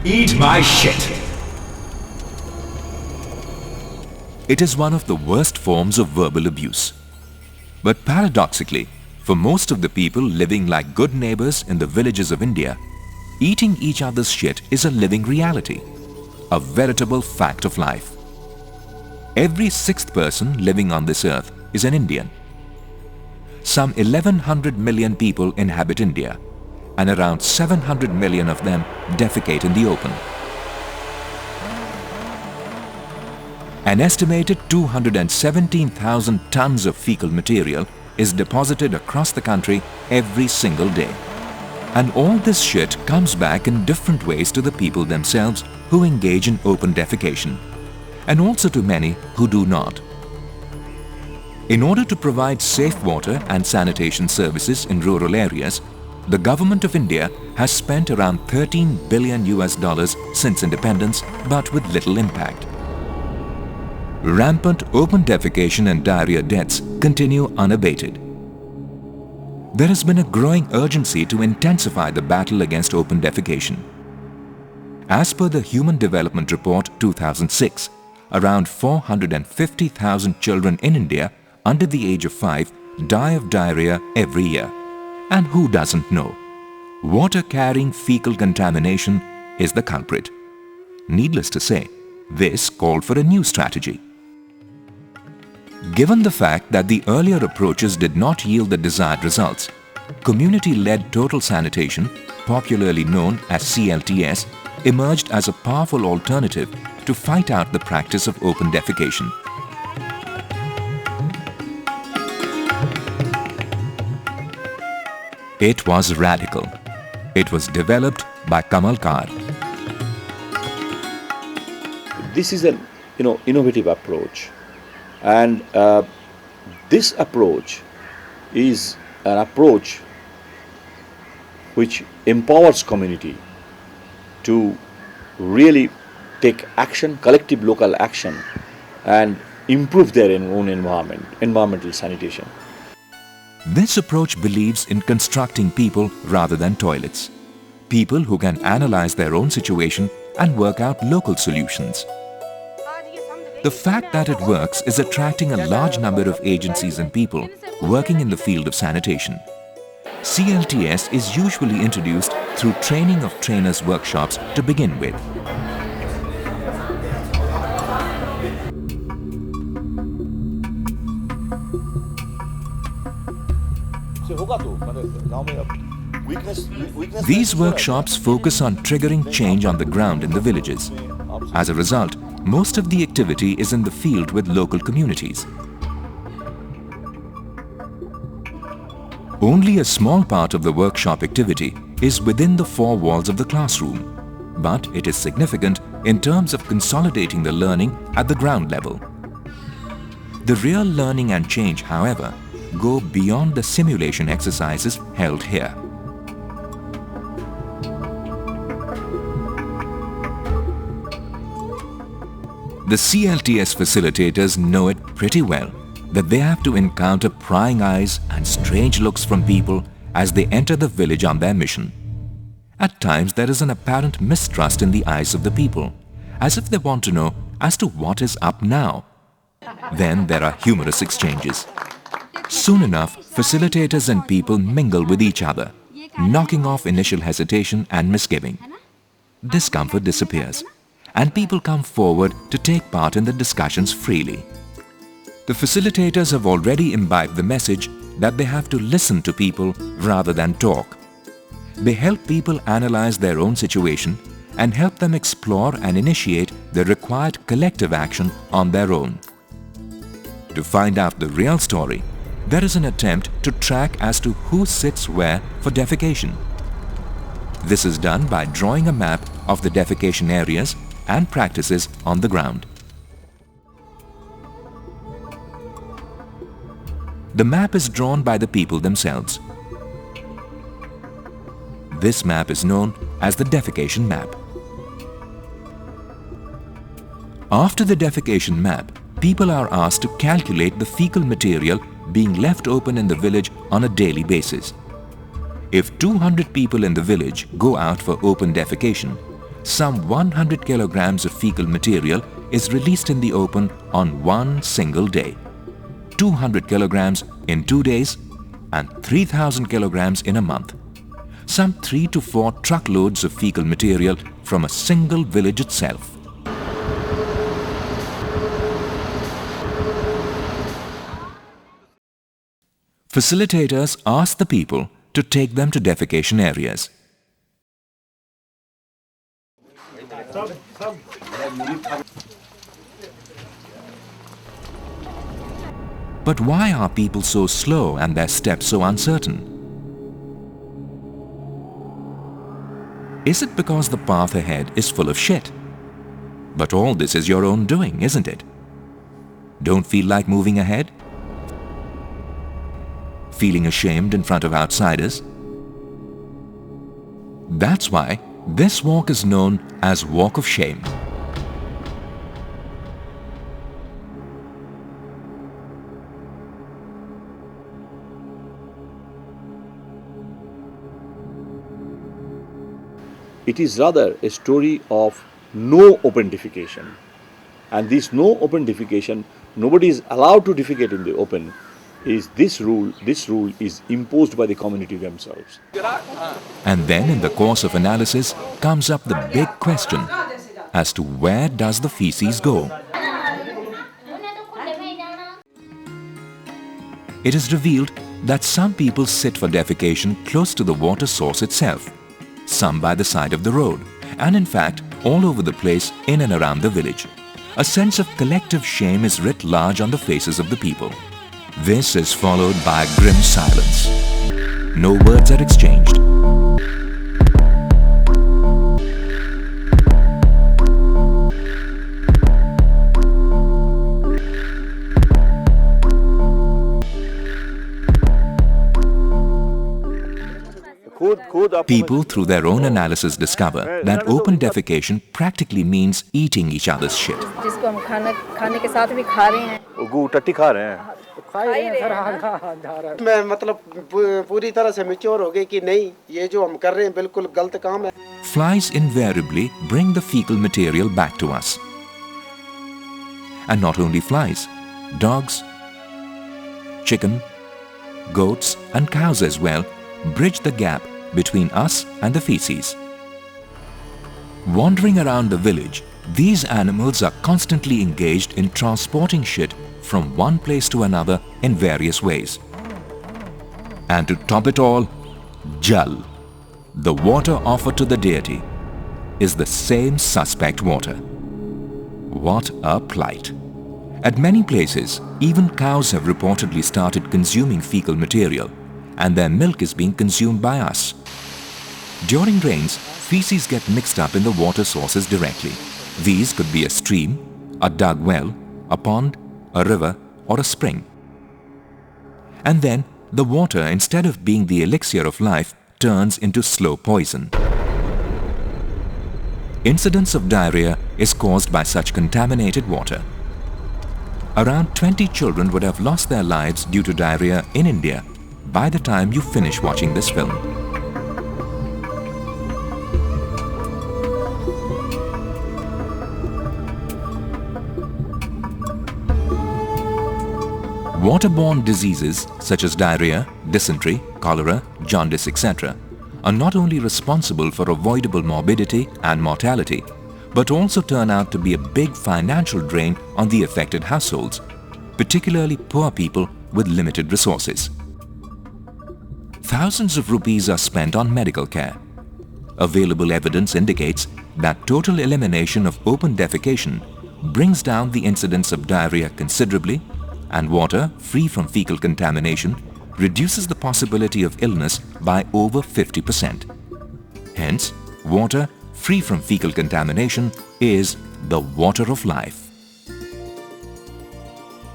Eat my shit! It is one of the worst forms of verbal abuse. But paradoxically, for most of the people living like good neighbors in the villages of India, eating each other's shit is a living reality, a veritable fact of life. Every sixth person living on this earth is an Indian. Some 1100 million people inhabit India, and around 700 million of them defecate in the open. An estimated 217,000 tons of fecal material is deposited across the country every single day. And all this shit comes back in different ways to the people themselves who engage in open defecation, and also to many who do not. In order to provide safe water and sanitation services in rural areas, the government of India has spent around $13 billion since independence, but with little impact. Rampant open defecation and diarrhea deaths continue unabated. There has been a growing urgency to intensify the battle against open defecation. As per the Human Development Report 2006, around 450,000 children in India under the age of 5 die of diarrhea every year. And who doesn't know? Water-carrying fecal contamination is the culprit. Needless to say, this called for a new strategy. Given the fact that the earlier approaches did not yield the desired results, community-led total sanitation, popularly known as CLTS, emerged as a powerful alternative to fight out the practice of open defecation. It was radical. It was developed by Kamal Kar. This is an innovative approach, and this approach is an approach which empowers community to really take action, collective local action, and improve their own environmental sanitation. This approach believes in constructing people rather than toilets. People who can analyze their own situation and work out local solutions. The fact that it works is attracting a large number of agencies and people working in the field of sanitation. CLTS is usually introduced through training of trainers' workshops to begin with. These workshops focus on triggering change on the ground in the villages. As a result, most of the activity is in the field with local communities. Only a small part of the workshop activity is within the four walls of the classroom, but it is significant in terms of consolidating the learning at the ground level. The real learning and change, however, go beyond the simulation exercises held here. The CLTS facilitators know it pretty well that they have to encounter prying eyes and strange looks from people as they enter the village on their mission. At times there is an apparent mistrust in the eyes of the people, as if they want to know as to what is up now. Then there are humorous exchanges. Soon enough, facilitators and people mingle with each other, knocking off initial hesitation and misgiving. Discomfort disappears, and people come forward to take part in the discussions freely. The facilitators have already imbibed the message that they have to listen to people rather than talk. They help people analyze their own situation and help them explore and initiate the required collective action on their own. To find out the real story, there is an attempt to track as to who sits where for defecation. This is done by drawing a map of the defecation areas and practices on the ground. The map is drawn by the people themselves. This map is known as the defecation map. After the defecation map, people are asked to calculate the fecal material being left open in the village on a daily basis. If 200 people in the village go out for open defecation, some 100 kilograms of fecal material is released in the open on one single day, 200 kilograms in 2 days, and 3,000 kilograms in a month. Some 3 to 4 truckloads of fecal material from a single village itself. Facilitators ask the people to take them to defecation areas. But why are people so slow and their steps so uncertain? Is it because the path ahead is full of shit? But all this is your own doing, isn't it? Don't feel like moving ahead? Feeling ashamed in front of outsiders? That's why this walk is known as Walk of Shame. It is rather a story of no open defecation. And this no open defecation, nobody is allowed to defecate in the open, is this rule is imposed by the community themselves. And then in the course of analysis comes up the big question as to where does the feces go? It is revealed that some people sit for defecation close to the water source itself, some by the side of the road, and in fact all over the place in and around the village. A sense of collective shame is writ large on the faces of the people. This is followed by a grim silence. No words are exchanged. People, through their own analysis, discover that open defecation practically means eating each other's shit. जिसको हम खाने के साथ भी खा रहे हैं। गू टट्टी खा रहे हैं। मैं मतलब पूरी तरह से मैच्योर हो गई कि नहीं, ये जो हम कर रहे हैं बिल्कुल गलत काम है। Flies invariably bring the fecal material back to us. And not only flies, dogs, chicken, goats and cows as well bridge the gap between us and the feces. Wandering around the village, these animals are constantly engaged in transporting shit from one place to another in various ways. And to top it all, Jal, the water offered to the deity, is the same suspect water. What a plight! At many places, even cows have reportedly started consuming fecal material, and their milk is being consumed by us. During rains, feces get mixed up in the water sources directly. These could be a stream, a dug well, a pond, a river, or a spring. And then, the water, instead of being the elixir of life, turns into slow poison. Incidence of diarrhea is caused by such contaminated water. Around 20 children would have lost their lives due to diarrhea in India by the time you finish watching this film. Waterborne diseases such as diarrhea, dysentery, cholera, jaundice, etc. are not only responsible for avoidable morbidity and mortality, but also turn out to be a big financial drain on the affected households, particularly poor people with limited resources. Thousands of rupees are spent on medical care. Available evidence indicates that total elimination of open defecation brings down the incidence of diarrhea considerably, and water free from fecal contamination reduces the possibility of illness by over 50%. Hence, water free from fecal contamination is the water of life.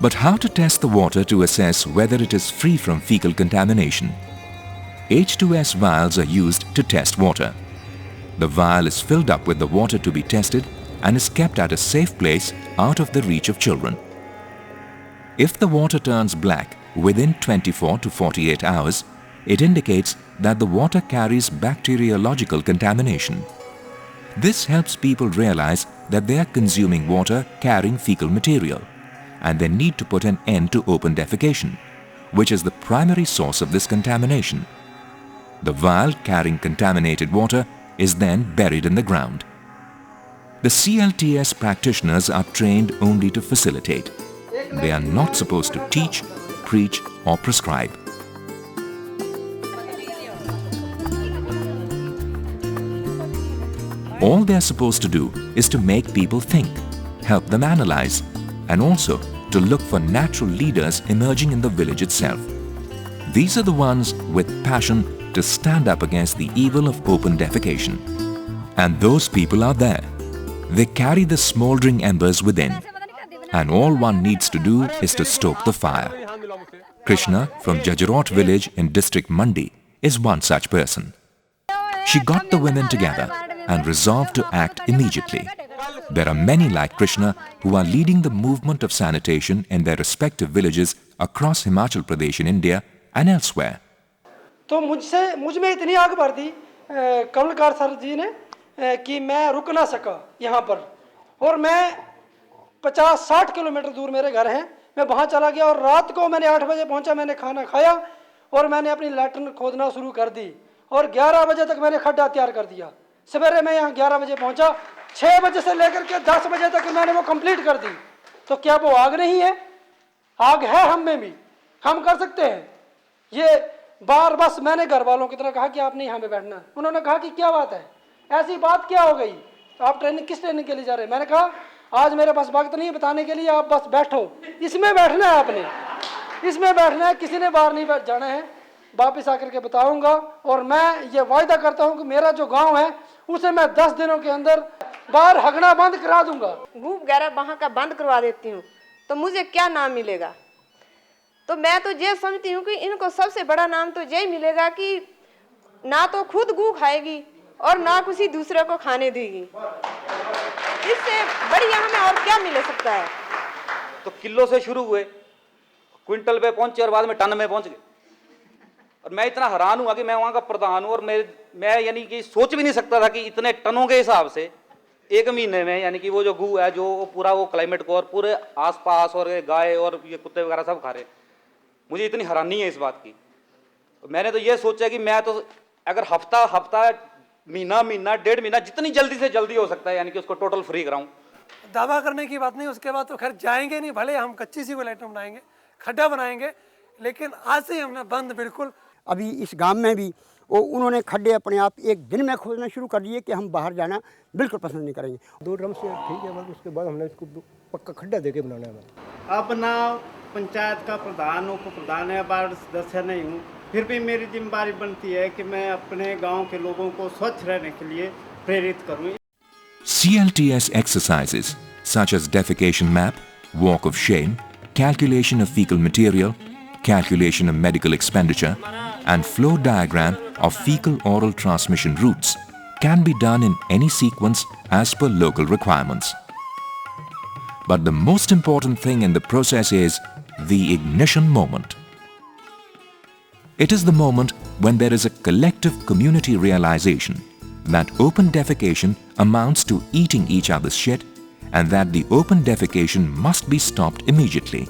But how to test the water to assess whether it is free from fecal contamination? H2S vials are used to test water. The vial is filled up with the water to be tested and is kept at a safe place out of the reach of children. If the water turns black within 24 to 48 hours, it indicates that the water carries bacteriological contamination. This helps people realize that they are consuming water carrying fecal material, and they need to put an end to open defecation, which is the primary source of this contamination. The vial carrying contaminated water is then buried in the ground. The CLTS practitioners are trained only to facilitate. They are not supposed to teach, preach, or prescribe. All they are supposed to do is to make people think, help them analyze, and also to look for natural leaders emerging in the village itself. These are the ones with passion to stand up against the evil of open defecation. And those people are there. They carry the smouldering embers within, and all one needs to do is to stoke the fire. Krishna from Jajarot village in district Mandi is one such person. She got the women together and resolved to act immediately. There are many like Krishna who are leading the movement of sanitation in their respective villages across Himachal Pradesh in India and elsewhere. तो मुझ में इतनी आग भर दी कमलकार sir जी ने कि मैं रुक ना सका यहाँ पर, और मैं 50-60 किलोमीटर दूर मेरे घर हैं, मैं वहाँ चला गया और रात को मैंने 8 बजे पहुँचा, मैंने खाना खाया और मैंने अपनी लैट्रिन खोदना शुरू कर दी और 11 बजे तक मैंने खड्डा तैयार कर दिया। सवेरे मैं यहाँ 11 बजे पहुँचा, 6 बजे से लेकर के 10 बजे तक मैंने वो कंप्लीट कर दी। तो क्या वो आग नहीं है? आग है हम में भी, हम कर सकते हैं ये। बार बस मैंने घर वालों की तरह कहा कि आप नहीं यहाँ पे बैठना। उन्होंने कहा कि क्या बात है, ऐसी बात क्या हो गई, आप ट्रेनिंग किस ट्रेनिंग के लिए जा रहे हैं? मैंने कहा आज मेरे पास वक्त नहीं बताने के लिए, आप बस बैठो, इसमें बैठना है आपने, इसमें बैठना है, किसी ने बाहर नहीं बैठ जाना है, वापस आकर के बताऊंगा। और मैं ये वायदा करता हूँ कि मेरा जो गाँव है उसे मैं 10 दिनों के अंदर बाहर हगना बंद करा दूंगा। भूख वगैरह वहाँ का बंद करवा देती हूँ तो मुझे क्या नाम मिलेगा? तो मैं तो ये समझती हूँ कि इनको सबसे बड़ा नाम तो यही मिलेगा कि ना तो खुद गू खाएगी और ना किसी दूसरे को खाने देगी। इससे बढ़िया हमें और क्या मिल सकता है? तो किलो से शुरू हुए, क्विंटल पे पहुंचे और बाद में टन में पहुंच गए। और मैं इतना हैरान हुआ कि मैं वहाँ का प्रधान हूँ और मैं यानी कि सोच भी नहीं सकता था कि इतने टनों के हिसाब से 1 महीने में, यानी कि वो जो गू है जो पूरा वो क्लाइमेट को और पूरे आसपास और गाय और ये कुत्ते वगैरह सब खा रहे। मुझे इतनी हैरानी है इस बात की। मैंने तो ये सोचा कि मैं तो अगर हफ्ता महीना 1.5 महीना जितनी जल्दी से जल्दी हो सकता है यानी कि उसको टोटल फ्री कराऊं। दावा करने की बात नहीं, उसके बाद तो खैर जाएंगे नहीं, भले हम कच्ची सी कोई आइटम बनाएंगे, खड्डा बनाएंगे, लेकिन आज से हमने बंद बिल्कुल। अभी इस गांव में भी वो उन्होंने खड्डे अपने आप एक दिन में खोदना शुरू कर दिए कि हम बाहर जाना बिल्कुल पसंद नहीं करेंगे। 2 ड्रम से ठीक है, बस उसके बाद हमने इसको पक्का खड्डा देके बनाना है। अब ना पंचायत का प्रधान उप प्रधान है, वार्ड सदस्य नहीं हूँ, फिर भी मेरी जिम्मेदारी बनती है कि मैं अपने गांव के लोगों को स्वच्छ रहने के लिए प्रेरित करूँ। CLTS exercises such as defecation map, walk of shame, calculation of fecal material, calculation of medical expenditure, and flow diagram of fecal-oral transmission routes can be done in any sequence as per local requirements. But the most important thing in the process is the ignition moment. It is the moment when there is a collective community realization that open defecation amounts to eating each other's shit and that the open defecation must be stopped immediately.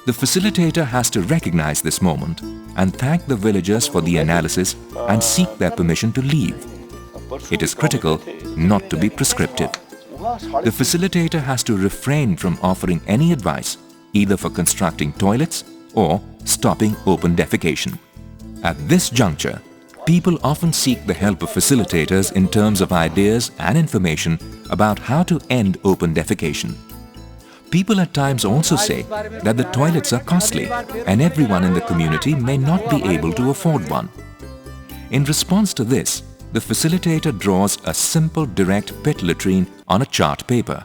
The facilitator has to recognize this moment and thank the villagers for the analysis and seek their permission to leave. It is critical not to be prescriptive. The facilitator has to refrain from offering any advice, either for constructing toilets or stopping open defecation. At this juncture, people often seek the help of facilitators in terms of ideas and information about how to end open defecation. People at times also say that the toilets are costly and everyone in the community may not be able to afford one. In response to this, the facilitator draws a simple direct pit latrine on a chart paper,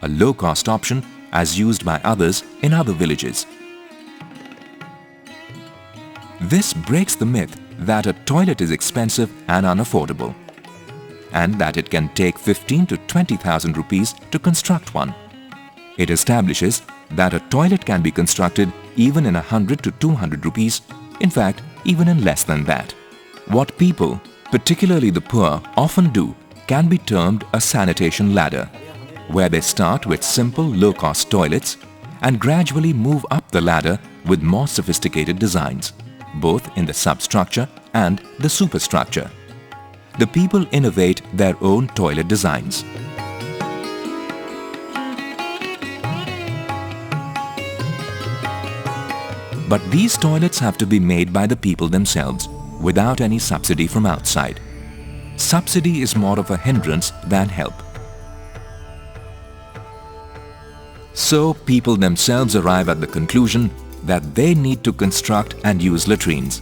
a low-cost option as used by others in other villages. This breaks the myth that a toilet is expensive and unaffordable, and that it can take 15 to 20,000 rupees to construct one. It establishes that a toilet can be constructed even in 100 to 200 rupees, in fact, even in less than that. What people, particularly the poor, often do can be termed a sanitation ladder, where they start with simple low-cost toilets and gradually move up the ladder with more sophisticated designs, both in the substructure and the superstructure. The people innovate their own toilet designs. But these toilets have to be made by the people themselves, without any subsidy from outside. Subsidy is more of a hindrance than help. So people themselves arrive at the conclusion that they need to construct and use latrines.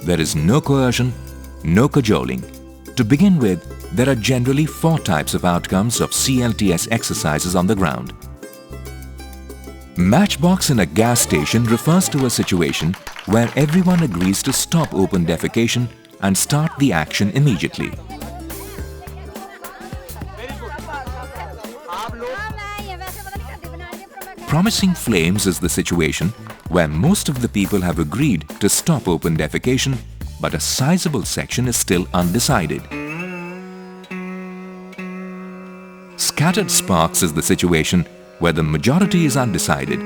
There is no coercion, no cajoling. To begin with, there are generally 4 types of outcomes of CLTS exercises on the ground. Matchbox in a gas station refers to a situation where everyone agrees to stop open defecation and start the action immediately. Promising flames is the situation where most of the people have agreed to stop open defecation, but a sizable section is still undecided. Scattered sparks is the situation where the majority is undecided,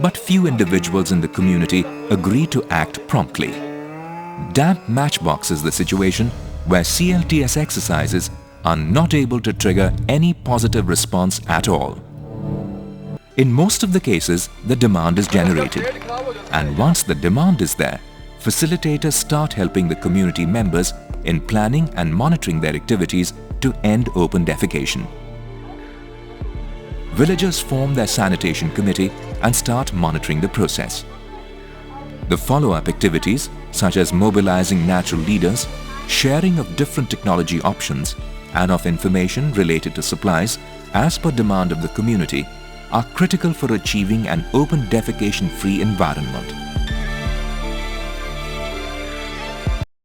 but few individuals in the community agree to act promptly. Damp matchbox is the situation where CLTS exercises are not able to trigger any positive response at all. In most of the cases, the demand is generated, and once the demand is there, facilitators start helping the community members in planning and monitoring their activities to end open defecation. Villagers form their sanitation committee and start monitoring the process. The follow-up activities, such as mobilizing natural leaders, sharing of different technology options, and of information related to supplies as per demand of the community, are critical for achieving an open defecation-free environment.